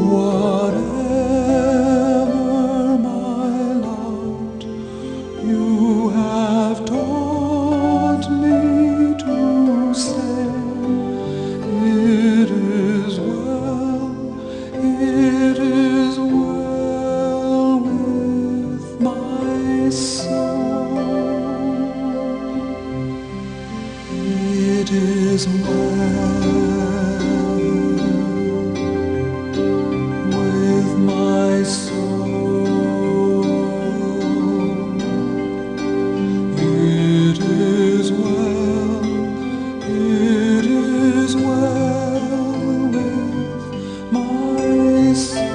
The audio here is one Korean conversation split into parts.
Whatever my lot, you have taught me to say, it is well, it is well with my soul. It is well with my soul. It is well, it is well with my soul.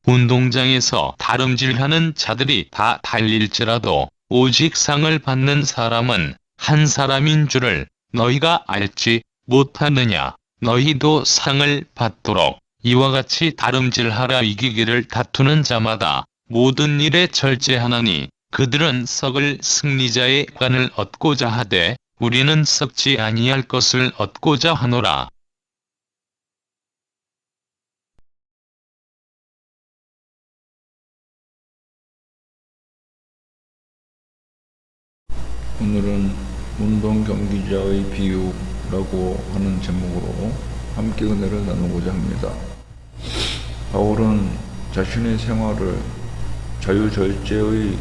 운동장에서 다름질하는 자들이 다 달릴지라도 오직 상을 받는 사람은 한 사람인 줄을 너희가 알지 못하느냐. 너희도 상을 받도록 이와 같이 다름질하라. 이기기를 다투는 자마다 모든 일에 절제하나니 그들은 썩을 승리자의 관을 얻고자 하되 우리는 썩지 아니할 것을 얻고자 하노라. 오늘은 운동 경기자의 비유라고 하는 제목으로 함께 은혜를 나누고자 합니다. 바울은 자신의 생활을 자유절제의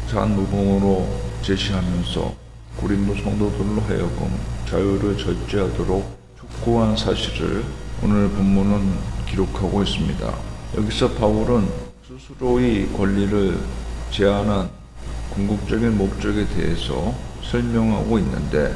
산모범으로 제시하면서 고린도 성도들로 하여금 자유를 절제하도록 촉구한 사실을 오늘 본문은 기록하고 있습니다. 여기서 바울은 스스로의 권리를 제한한 궁극적인 목적에 대해서 설명하고 있는데,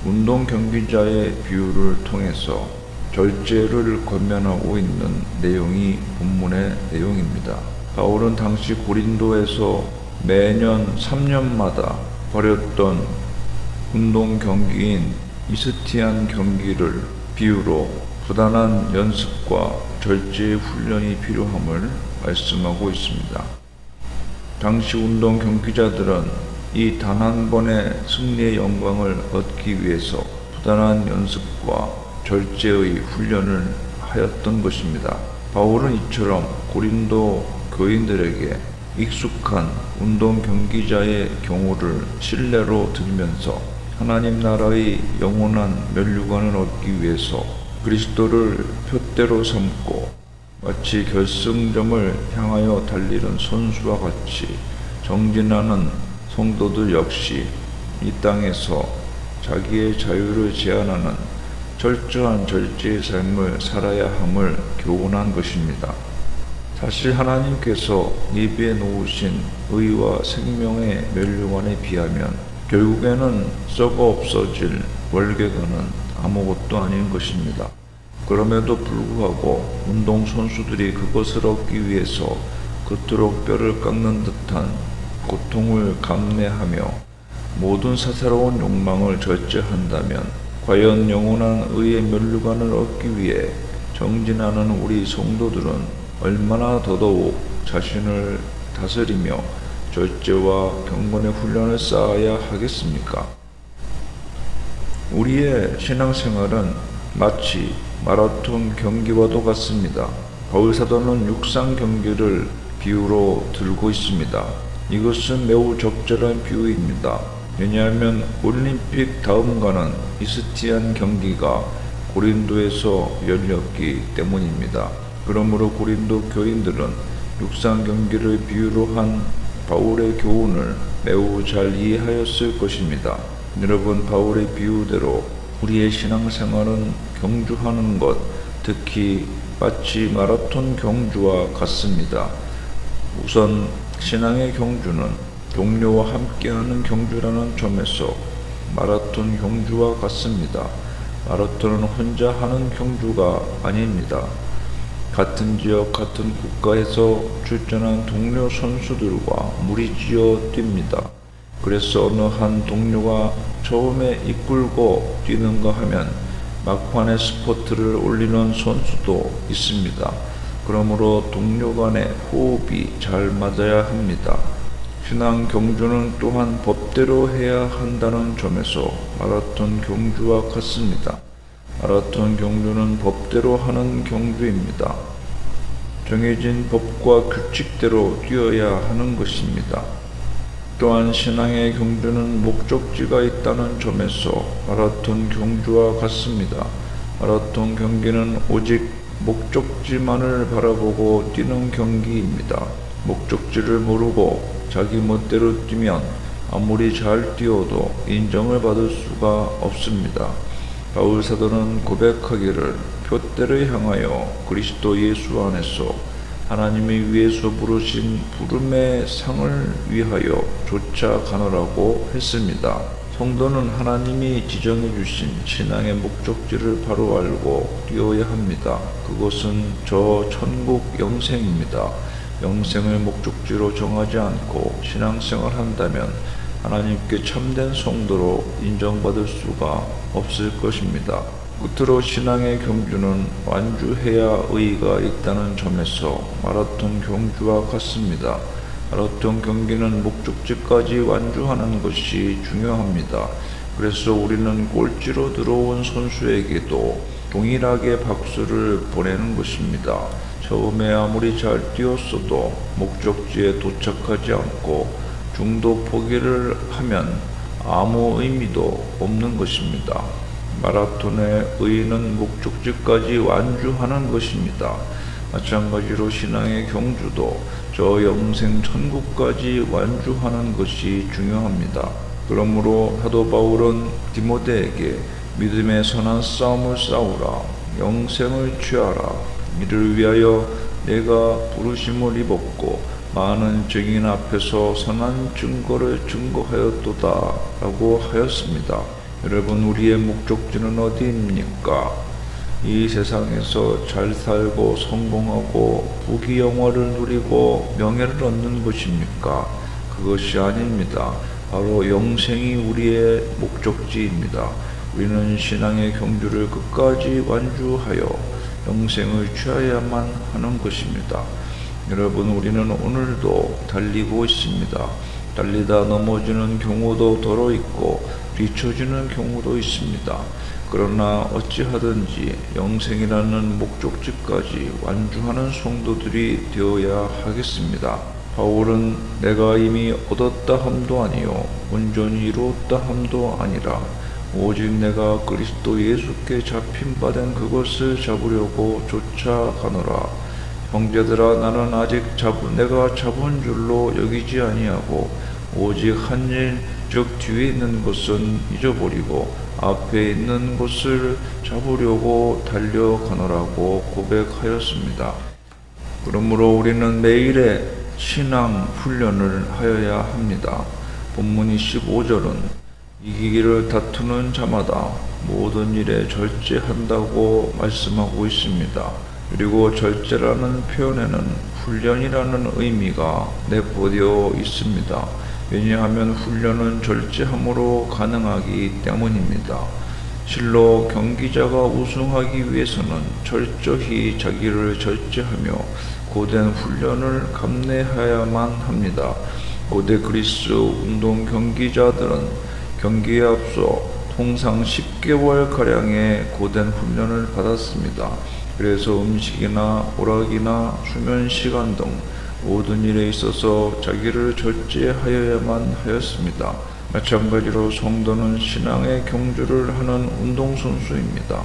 운동 경기자의 비유를 통해서 절제를 권면하고 있는 내용이 본문의 내용입니다. 바울은 당시 고린도에서 매년 3년마다 벌였던 운동 경기인 이스티안 경기를 비유로 부단한 연습과 절제의 훈련이 필요함을 말씀하고 있습니다. 당시 운동 경기자들은 이 단 한 번의 승리의 영광을 얻기 위해서 부단한 연습과 절제의 훈련을 하였던 것입니다. 바울은 이처럼 고린도 교인들에게 익숙한 운동 경기자의 경우를 신뢰로 들으면서 하나님 나라의 영원한 면류관을 얻기 위해서 그리스도를 표대로 삼고 마치 결승점을 향하여 달리는 선수와 같이 정진하는 성도들 역시 이 땅에서 자기의 자유를 제한하는 철저한 절제의 삶을 살아야 함을 교훈한 것입니다. 사실 하나님께서 예비해 놓으신 의와 생명의 면류관에 비하면 결국에는 썩어 없어질 월계관은 아무것도 아닌 것입니다. 그럼에도 불구하고 운동선수들이 그것을 얻기 위해서 그토록 뼈를 깎는 듯한 고통을 감내하며 모든 사사로운 욕망을 절제한다면 과연 영원한 의의 면류관을 얻기 위해 정진하는 우리 성도들은 얼마나 더더욱 자신을 다스리며 절제와 경건의 훈련을 쌓아야 하겠습니까? 우리의 신앙생활은 마치 마라톤 경기와도 같습니다. 바울 사도는 육상 경기를 비유로 들고 있습니다. 이것은 매우 적절한 비유입니다. 왜냐하면 올림픽 다음가는 이스티안 경기가 고린도에서 열렸기 때문입니다. 그러므로 고린도 교인들은 육상 경기를 비유로 한 바울의 교훈을 매우 잘 이해하였을 것입니다. 여러분, 바울의 비유대로 우리의 신앙생활은 경주하는 것, 특히 마치 마라톤 경주와 같습니다. 우선 신앙의 경주는 동료와 함께하는 경주라는 점에서 마라톤 경주와 같습니다. 마라톤은 혼자 하는 경주가 아닙니다. 같은 지역, 같은 국가에서 출전한 동료 선수들과 무리지어 뜁니다. 그래서 어느 한 동료가 처음에 이끌고 뛰는가 하면 막판에 스포트를 올리는 선수도 있습니다. 그러므로 동료 간의 호흡이 잘 맞아야 합니다. 신앙 경주는 또한 법대로 해야 한다는 점에서 마라톤 경주와 같습니다. 마라톤 경주는 법대로 하는 경주입니다. 정해진 법과 규칙대로 뛰어야 하는 것입니다. 또한 신앙의 경주는 목적지가 있다는 점에서 마라톤 경주와 같습니다. 마라톤 경기는 오직 목적지만을 바라보고 뛰는 경기입니다. 목적지를 모르고 자기 멋대로 뛰면 아무리 잘 뛰어도 인정을 받을 수가 없습니다. 바울 사도는 고백하기를 표대를 향하여 그리스도 예수 안에서 하나님이 위에서 부르신 부름의 상을 위하여 쫓아가노라고 했습니다. 성도는 하나님이 지정해 주신 신앙의 목적지를 바로 알고 뛰어야 합니다. 그것은 저 천국 영생입니다. 영생을 목적지로 정하지 않고 신앙생활 한다면 하나님께 참된 성도로 인정받을 수가 없을 것입니다. 끝으로 신앙의 경주는 완주해야 의의가 있다는 점에서 마라톤 경주와 같습니다. 마라톤 경기는 목적지까지 완주하는 것이 중요합니다. 그래서 우리는 꼴찌로 들어온 선수에게도 동일하게 박수를 보내는 것입니다. 처음에 아무리 잘 뛰었어도 목적지에 도착하지 않고 중도 포기를 하면 아무 의미도 없는 것입니다. 마라톤의 의의는 목적지까지 완주하는 것입니다. 마찬가지로 신앙의 경주도 저 영생 천국까지 완주하는 것이 중요합니다. 그러므로 사도 바울은 디모데에게 믿음의 선한 싸움을 싸우라, 영생을 취하라, 이를 위하여 내가 부르심을 입었고 많은 증인 앞에서 선한 증거를 증거하였도다 라고 하였습니다. 여러분, 우리의 목적지는 어디입니까? 이 세상에서 잘 살고 성공하고 부귀영화를 누리고 명예를 얻는 것입니까? 그것이 아닙니다. 바로 영생이 우리의 목적지입니다. 우리는 신앙의 경주를 끝까지 완주하여 영생을 취하야만 하는 것입니다. 여러분, 우리는 오늘도 달리고 있습니다. 달리다 넘어지는 경우도 더러 있고 뒤처지는 경우도 있습니다. 그러나 어찌하든지 영생이라는 목적지까지 완주하는 성도들이 되어야 하겠습니다. 바울은 내가 이미 얻었다 함도 아니요 온전히 이루었다 함도 아니라 오직 내가 그리스도 예수께 잡힌 바 된 그것을 잡으려고 쫓아가노라. 형제들아, 나는 아직 내가 잡은 줄로 여기지 아니하고 오직 한 일, 즉 뒤에 있는 것은 잊어버리고 앞에 있는 것을 잡으려고 달려가노라고 고백하였습니다. 그러므로 우리는 매일의 신앙 훈련을 하여야 합니다. 본문 25절은 이기기를 다투는 자마다 모든 일에 절제한다고 말씀하고 있습니다. 그리고 절제라는 표현에는 훈련이라는 의미가 내포되어 있습니다. 왜냐하면 훈련은 절제함으로 가능하기 때문입니다. 실로 경기자가 우승하기 위해서는 철저히 자기를 절제하며 고된 훈련을 감내해야만 합니다. 고대 그리스 운동 경기자들은 경기에 앞서 통상 10개월가량의 고된 훈련을 받았습니다. 그래서 음식이나 오락이나 수면 시간 등 모든 일에 있어서 자기를 절제하여야만 하였습니다. 마찬가지로 성도는 신앙의 경주를 하는 운동선수입니다.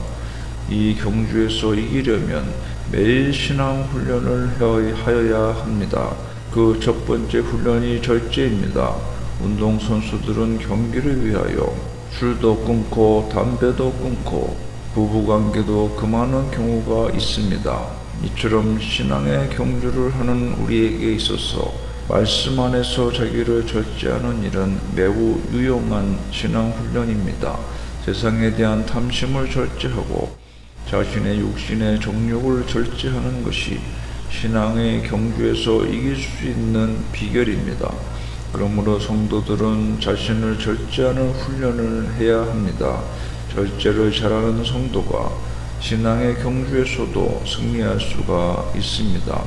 이 경주에서 이기려면 매일 신앙 훈련을 하여야 합니다. 그 첫 번째 훈련이 절제입니다. 운동선수들은 경기를 위하여 술도 끊고 담배도 끊고 부부관계도 금하는 경우가 있습니다. 이처럼 신앙의 경주를 하는 우리에게 있어서 말씀 안에서 자기를 절제하는 일은 매우 유용한 신앙 훈련입니다. 세상에 대한 탐심을 절제하고 자신의 육신의 정욕을 절제하는 것이 신앙의 경주에서 이길 수 있는 비결입니다. 그러므로 성도들은 자신을 절제하는 훈련을 해야 합니다. 절제를 잘하는 성도가 신앙의 경주에서도 승리할 수가 있습니다.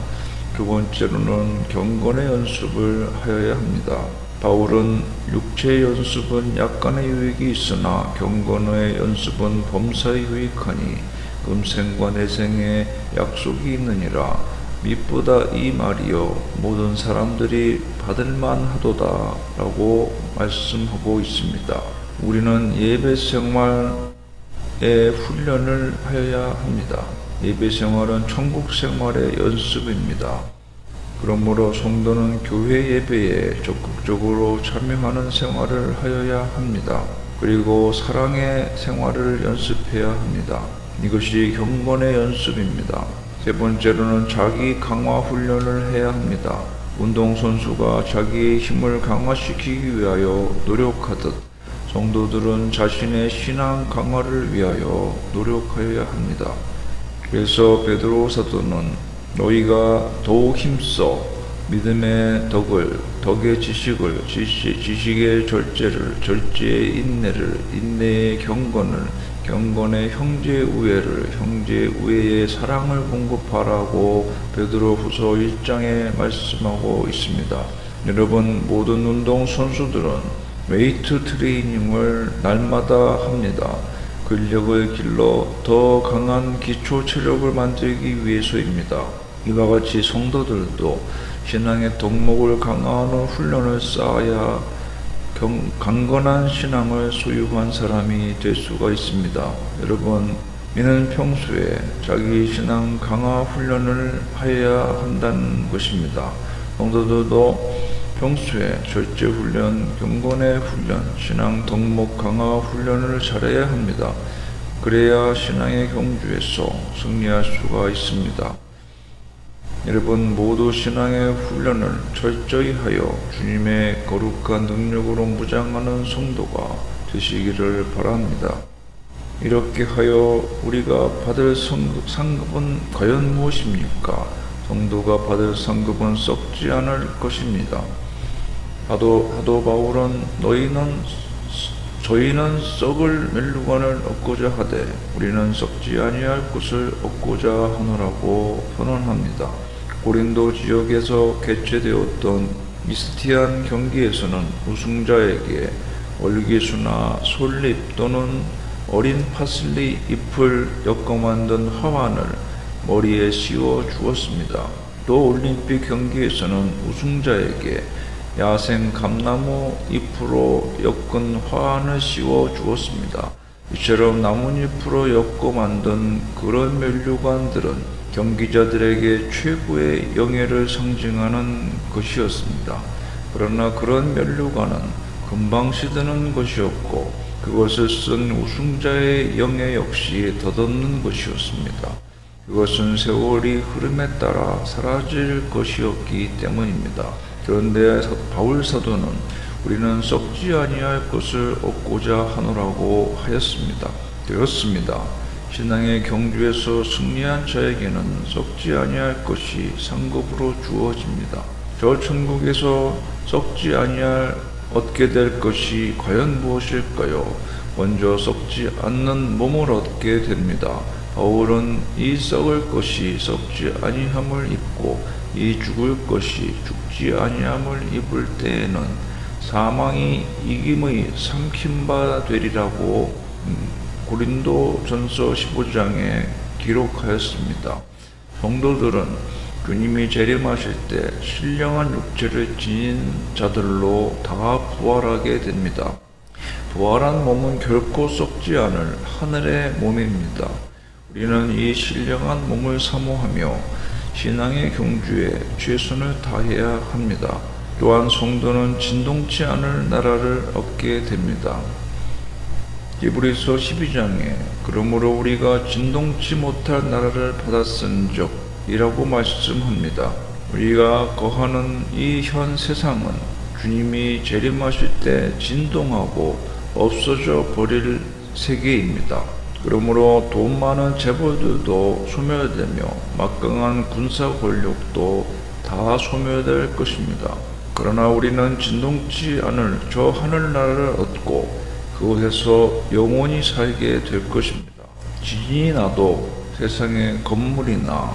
두 번째로는 경건의 연습을 하여야 합니다. 바울은 육체의 연습은 약간의 유익이 있으나 경건의 연습은 범사에 유익하니 금생과 내생에 약속이 있느니라. 밑보다 이 말이여 모든 사람들이 받을만 하도다 라고 말씀하고 있습니다. 우리는 예배 생활의 훈련을 하여야 합니다. 예배 생활은 천국 생활의 연습입니다. 그러므로 성도는 교회 예배에 적극적으로 참여하는 생활을 하여야 합니다. 그리고 사랑의 생활을 연습해야 합니다. 이것이 경건의 연습입니다. 세 번째로는 자기 강화 훈련을 해야 합니다. 운동선수가 자기의 힘을 강화시키기 위하여 노력하듯 성도들은 자신의 신앙 강화를 위하여 노력하여야 합니다. 그래서 베드로 사도는 너희가 더욱 힘써 믿음의 덕을, 덕의 지식을, 지식의 절제를, 절제의 인내를, 인내의 경건을, 경건의 형제 우애를, 형제 우애의 사랑을 공급하라고 베드로후서 1장에 말씀하고 있습니다. 여러분, 모든 운동 선수들은 웨이트 트레이닝을 날마다 합니다. 근력을 길러 더 강한 기초 체력을 만들기 위해서입니다. 이와 같이 성도들도 신앙의 덕목을 강화하는 훈련을 쌓아야 강건한 신앙을 소유한 사람이 될 수가 있습니다. 여러분, 이는 평소에 자기 신앙 강화 훈련을 해야 한다는 것입니다. 성도들도 평소에 절제 훈련, 경건의 훈련, 신앙 덕목 강화 훈련을 잘해야 합니다. 그래야 신앙의 경주에서 승리할 수가 있습니다. 여러분 모두 신앙의 훈련을 철저히 하여 주님의 거룩한 능력으로 무장하는 성도가 되시기를 바랍니다. 이렇게 하여 우리가 받을 상급은 과연 무엇입니까? 성도가 받을 상급은 썩지 않을 것입니다. 사도 바울은 저희는 썩을 멸류관을 얻고자 하되 우리는 썩지 아니할 것을 얻고자 하노라고 선언합니다. 고린도 지역에서 개최되었던 미스티안 경기에서는 우승자에게 월기수나 솔잎 또는 어린 파슬리 잎을 엮어 만든 화환을 머리에 씌워 주었습니다. 또 올림픽 경기에서는 우승자에게 야생 감나무 잎으로 엮은 화환을 씌워 주었습니다. 이처럼 나뭇잎으로 엮어 만든 그런 멸류관들은 경기자들에게 최고의 영예를 상징하는 것이었습니다. 그러나 그런 멸류관은 금방 시드는 것이었고 그것을 쓴 우승자의 영예 역시 덧없는 것이었습니다. 그것은 세월이 흐름에 따라 사라질 것이었기 때문입니다. 그런데 바울 사도는 우리는 썩지 아니할 것을 얻고자 하노라고 하였습니다. 그렇습니다. 신앙의 경주에서 승리한 자에게는 썩지 아니할 것이 상급으로 주어집니다. 저 천국에서 썩지 아니할 얻게 될 것이 과연 무엇일까요? 먼저 썩지 않는 몸을 얻게 됩니다. 바울은 이 썩을 것이 썩지 아니함을 입고 이 죽을 것이 죽지 아니함을 입을 때에는 사망이 이김의 삼킴바 되리라고 고린도 전서 15장에 기록하였습니다. 성도들은 주님이 재림하실 때 신령한 육체를 지닌 자들로 다 부활하게 됩니다. 부활한 몸은 결코 썩지 않을 하늘의 몸입니다. 우리는 이 신령한 몸을 사모하며 신앙의 경주에 최선을 다해야 합니다. 또한 성도는 진동치 않을 나라를 얻게 됩니다. 히브리서 12장에 그러므로 우리가 진동치 못할 나라를 받았은즉 이라고 말씀합니다. 우리가 거하는 이 현 세상은 주님이 재림하실 때 진동하고 없어져 버릴 세계입니다. 그러므로 돈 많은 재벌들도 소멸되며 막강한 군사 권력도 다 소멸될 것입니다. 그러나 우리는 진동치 않을 저 하늘나라를 얻고 그곳에서 영원히 살게 될 것입니다. 지진이 나도 세상의 건물이나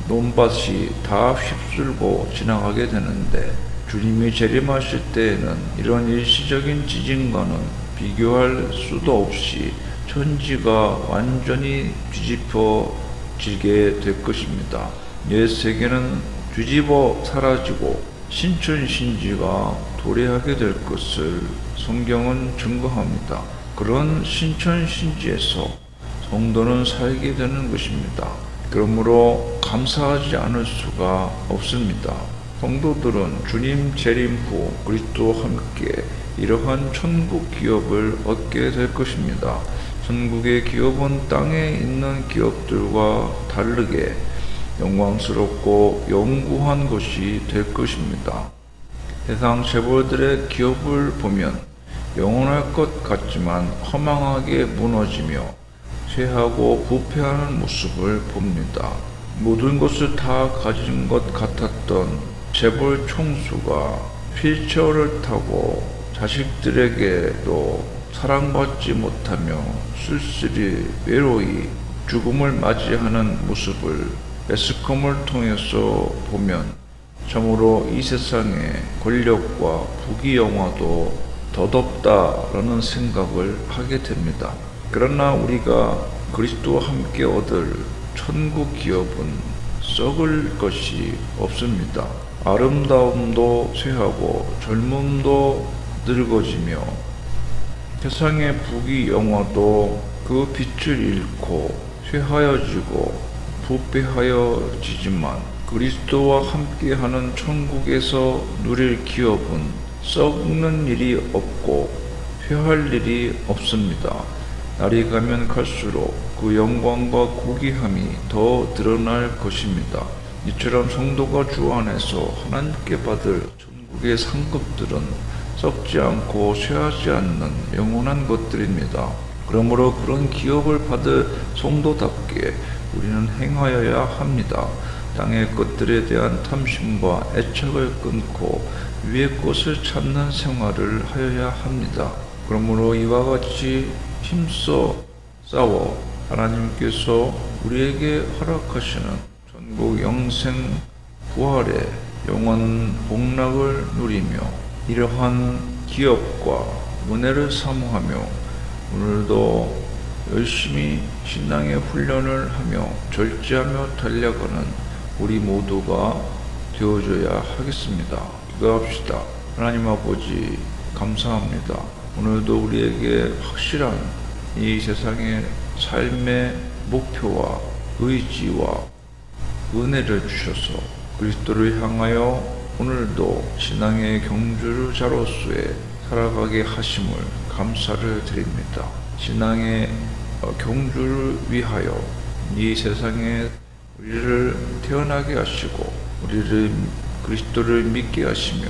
논밭이 다 휩쓸고 지나가게 되는데, 주님이 재림하실 때에는 이런 일시적인 지진과는 비교할 수도 없이 천지가 완전히 뒤집어지게 될 것입니다. 옛 세계는 뒤집어 사라지고 신천신지가 도래하게 될 것을 성경은 증거합니다. 그런 신천신지에서 성도는 살게 되는 것입니다. 그러므로 감사하지 않을 수가 없습니다. 성도들은 주님 재림 후 그리스도와 함께 이러한 천국 기업을 얻게 될 것입니다. 천국의 기업은 땅에 있는 기업들과 다르게 영광스럽고 영구한 것이 될 것입니다. 세상 재벌들의 기업을 보면 영원할 것 같지만 허망하게 무너지며 쇠하고 부패하는 모습을 봅니다. 모든 것을 다 가진 것 같았던 재벌 총수가 휠체어를 타고 자식들에게도 사랑받지 못하며 쓸쓸히 외로이 죽음을 맞이하는 모습을 매스컴을 통해서 보면 참으로 이 세상의 권력과 부귀영화도 덧없다라는 생각을 하게 됩니다. 그러나 우리가 그리스도와 함께 얻을 천국 기업은 썩을 것이 없습니다. 아름다움도 쇠하고 젊음도 늙어지며 세상의 부귀영화도 그 빛을 잃고 쇠하여지고 부패하여지지만 그리스도와 함께하는 천국에서 누릴 기업은 썩는 일이 없고 쇠할 일이 없습니다. 날이 가면 갈수록 그 영광과 고귀함이 더 드러날 것입니다. 이처럼 성도가 주 안에서 하나님께 받을 천국의 상급들은 썩지 않고 쇠하지 않는 영원한 것들입니다. 그러므로 그런 기업을 받을 성도답게 우리는 행하여야 합니다. 땅의 것들에 대한 탐심과 애착을 끊고 위의 것을 찾는 생활을 하여야 합니다. 그러므로 이와 같이 힘써 싸워 하나님께서 우리에게 허락하시는 천국 영생 부활의 영원 복락을 누리며 이러한 기업과 은혜를 사모하며 오늘도 열심히 신앙의 훈련을 하며 절제하며 달려가는 우리 모두가 되어줘야 하겠습니다. 기도합시다. 하나님 아버지 감사합니다. 오늘도 우리에게 확실한 이 세상의 삶의 목표와 의지와 은혜를 주셔서 그리스도를 향하여 오늘도 신앙의 경주자로서의 살아가게 하심을 감사를 드립니다. 신앙의 경주를 위하여 이 세상에 우리를 태어나게 하시고 우리를 그리스도를 믿게 하시며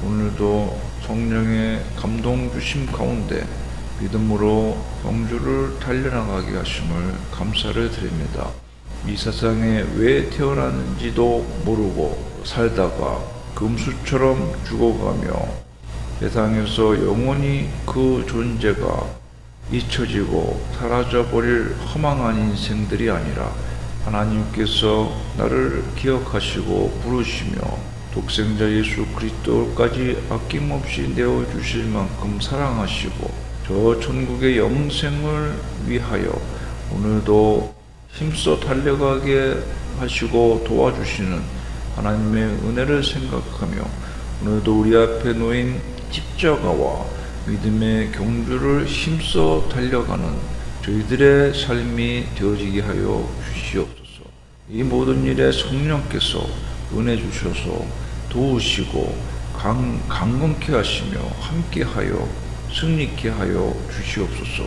오늘도 성령의 감동 주심 가운데 믿음으로 경주를 달려나가게 하심을 감사를 드립니다. 이 세상에 왜 태어났는지도 모르고 살다가 금수처럼 죽어가며 세상에서 영원히 그 존재가 잊혀지고 사라져버릴 허망한 인생들이 아니라 하나님께서 나를 기억하시고 부르시며 독생자 예수 그리스도까지 아낌없이 내어주실 만큼 사랑하시고 저 천국의 영생을 위하여 오늘도 힘써 달려가게 하시고 도와주시는 하나님의 은혜를 생각하며 오늘도 우리 앞에 놓인 십자가와 믿음의 경주를 힘써 달려가는 저희들의 삶이 되어지게 하여 주시옵소서. 이 모든 일에 성령께서 은혜 주셔서 도우시고 강건케 하시며 함께하여 승리케 하여 주시옵소서.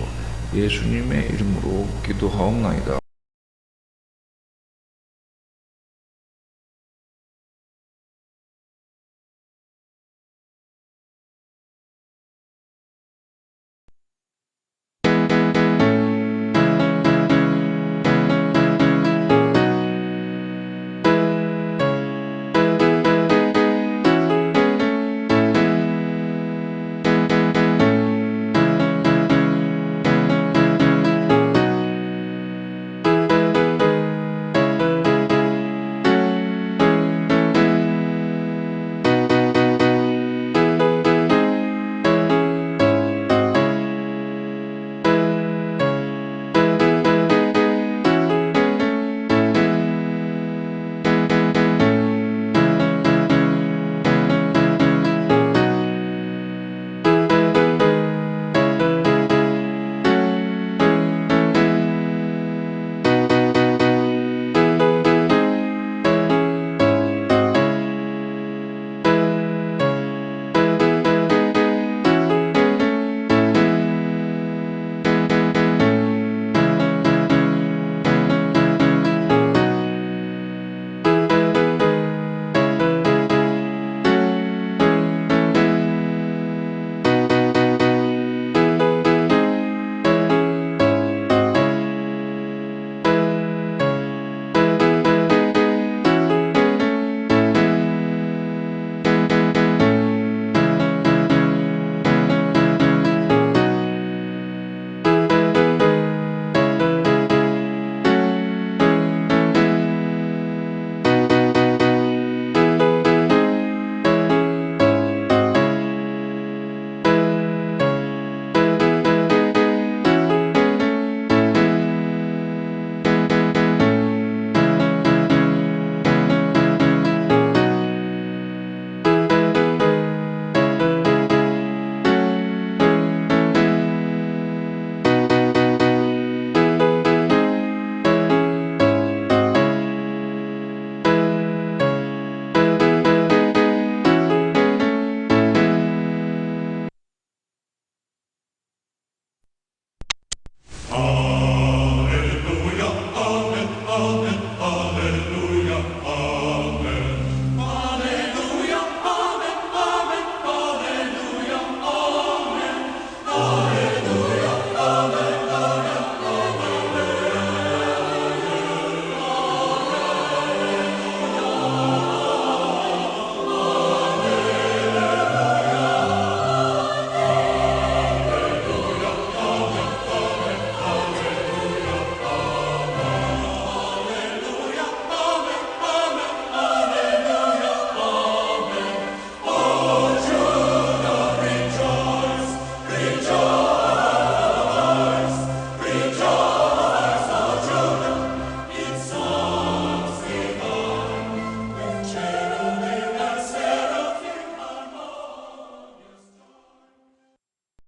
예수님의 이름으로 기도하옵나이다.